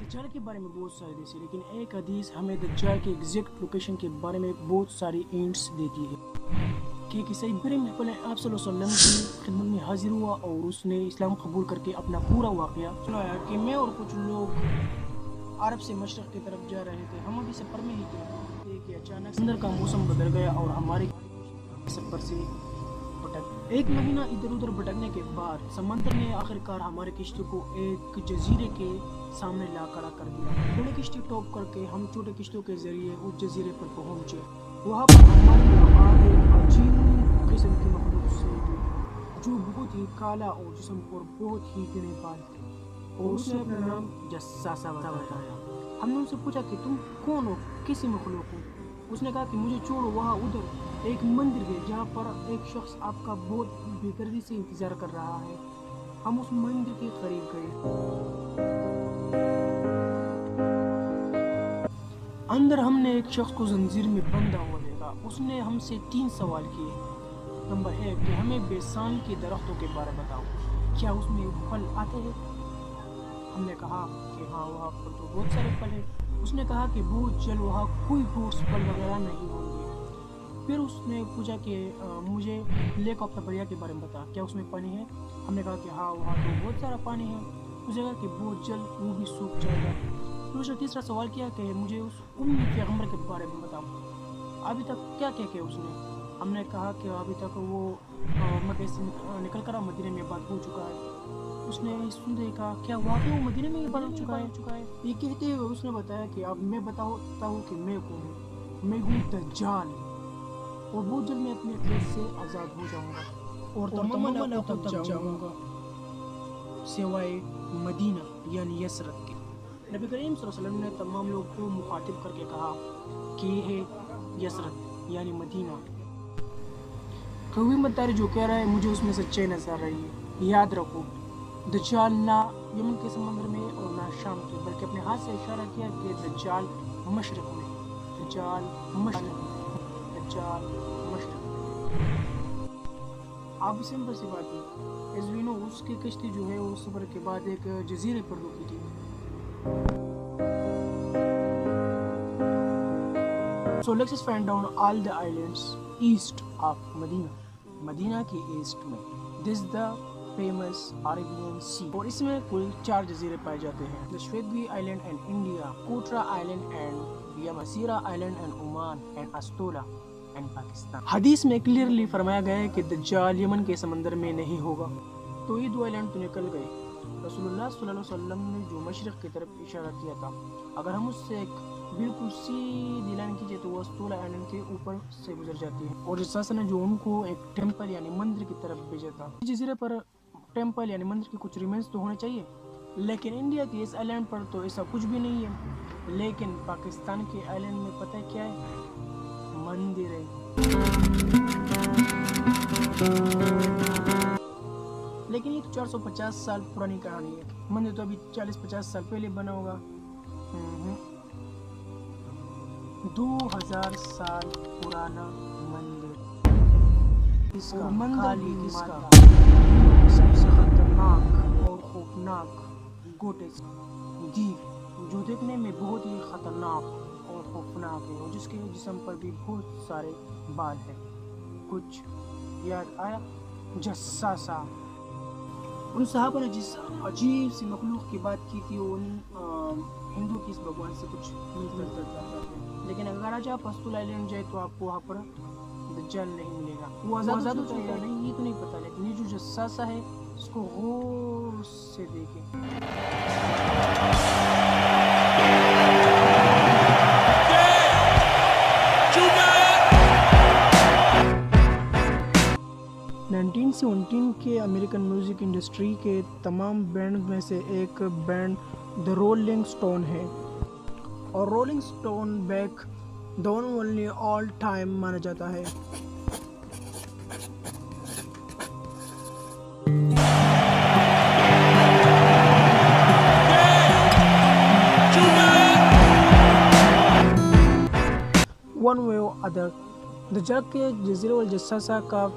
दज्जाल के बारे में बहुत सारे हदीस है, लेकिन एक हदीस हमें दज्जाल के एग्जैक्ट लोकेशन के बारे में बहुत सारी हिंट्स देती है कि किसी इब्राहिम ने आप सल्लल्लाहु अलैहि वसल्लम की खिदमत में हाजिर हुआ और उसने इस्लाम कबूल करके अपना पूरा वाक़या सुनाया कि मैं और कुछ लोग अरब से मशरक़ की तरफ जा रहे थे। हम अभी सफ़र में ही थे कि अचानक समंदर का मौसम बदल गया और हमारे सफ़र से एक महीना इधर उधर भटकने के बाद समंदर ने आखिरकार हमारे किश्ती को एक जजीरे के सामने ला खड़ा कर दिया। बड़ी किश्ती टॉप करके हम छोटे किश्तियों के जरिए उस जजीरे पर पहुंचे। वहाँ पर हमारी मुलाकात एक अजीब किस्म की मखलूक से हुई जो बहुत ही काला और जिस्म पर बहुत ही घने बाल थे और उसने अपना नाम जस्सासा बताया। हमने उनसे पूछा कि तुम कौन हो, किसी मखलूक हो? उसने कहा कि मुझे छोड़ो, वहाँ उधर एक मंदिर है जहाँ पर एक शख्स आपका बहुत बेदर्दी से इंतजार कर रहा है। हम उस मंदिर के करीब गए। अंदर हमने एक शख्स को जंजीर में बंधा हुआ देखा। उसने हमसे 3 सवाल किए। नंबर 1 कि हमें बेसान के दरख्तों के बारे में बताओ, क्या उसमें फल आते हैं? हमने कहा कि हाँ, वहाँ पर तो बहुत सारे फल हैं। उसने कहा कि बहुत जल्द वहाँ कोई फ्रूट्स फल वगैरह नहीं होंगे। फिर उसने पूछा कि मुझे लेक ऑफ तबरिया के बारे में बता, क्या उसमें पानी है? हमने कहा कि हाँ, वहाँ तो बहुत सारा पानी है। उसने कहा कि बहुत जल्द वो भी सूख जाएगा। फिर उसने तीसरा सवाल किया कि मुझे उस उम्मी पैगम्बर के बारे में बताओ, अभी तक क्या क्या किया उसने? हमने कहा कि अभी तक वो मक्के से निकल कर मदीने में बात हो चुका है। उसने सुनते कहा क्या वाकई वो मदीने में बात हो चुका है? ये कहते हुए उसने बताया कि अब मैं बताता हूँ कि मैं कौन हूँ। मैं हूँ दज्जाल और बहुत जल्द मैं अपने कैद से आज़ाद हो जाऊंगा और तमाम इलाकों तक जाऊंगा सिवाय मदीना यानी यसरत के। नबी करीम सल्लल्लाहु अलैहि वसल्लम ने तमाम लोगों को मुखातिब करके कहा कि ये है यसरत यानी मदीना। कोई मतारी जो कह रहा है मुझे उसमें सच्चाई नजर आ रही है। याद रखो, दज्जाल ना यमन के समंदर में और ना शाम के, बल्कि अपने हाथ से इशारा किया कि दज्जाल मशरक में, दज्जाल मशरक में, दज्जाल मशरक में। आप सिंपल सी बात है, एज वी नो उसकी किश्ती जो है वो सफर के बाद एक जजीरे पर रुकी थी। So let's just find down all the islands east of Medina. Medina के ईस्ट में this the famous Arabian sea और इसमें कुल 4 जजीरे पाए जाते हैं। The Shwetdweep island and India, Kotra island and यामसीरा island and Oman and Astola and Pakistan. हदीस में क्लियरली फरमाया गया है कि दज्जाल यमन के समंदर में नहीं होगा। तो ये 2 आइलैंड तो निकल गए। रसूलुल्लाह सल्लल्लाहु अलैहि वसल्लम ने जो मशरक़ की तरफ इशारा किया था, अगर हम उससे एक बिल्कुल सीधी लाइन कीजिए तो वो अस्तोला आइलैंड के ऊपर से गुजर जाती है और जस्सासा ने जो उनको एक टेंपल यानी मंदिर की तरफ भेजा था। जजीरे पर टेंपल यानी मंदिर के कुछ रिमेन्स तो होने चाहिए, लेकिन इंडिया के इस आइलैंड पर तो ऐसा कुछ भी नहीं है। लेकिन पाकिस्तान के आइलैंड में पता है क्या है? मंदिर है। लेकिन ये तो 450 साल पुरानी कहानी है। मंदिर तो अभी 40-50 साल पहले बना होगा। 2000 साल पुराना मंदिर। इसका मंदिर किसका सबसे खतरनाक और खौफनाक गोटेस दीव जो देखने में बहुत ही खतरनाक और खौफनाक है और जिसके जिस्म पर भी बहुत सारे बाल हैं। कुछ याद आया? जस्सासा। उन साहबों ने जिस अजीब सी मखलूक की बात की थी उन हिंदू की इस भगवान से कुछ मिलता था। लेकिन अगर आज आप अस्तुल आइलैंड जाए तो आपको वहाँ पर दज्जाल नहीं मिलेगा। वो आज़ाद हो चुका है, नहीं ये तो नहीं पता, लेकिन ये जो जस्सासा है इसको गौर से देखें। से 19 के अमेरिकन म्यूज़िक इंडस्ट्री के तमाम बैंड में से एक बैंड द रोलिंग स्टोन है और rolling stone back the only all time माना जाता है। वन वे और अदर दज्जाल के जज़ीरे वल जस्सासा का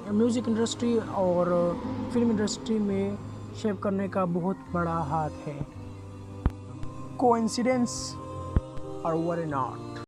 म्यूज़िक इंडस्ट्री और फिल्म इंडस्ट्री में शेप करने का बहुत बड़ा हाथ है। coincidence or what not?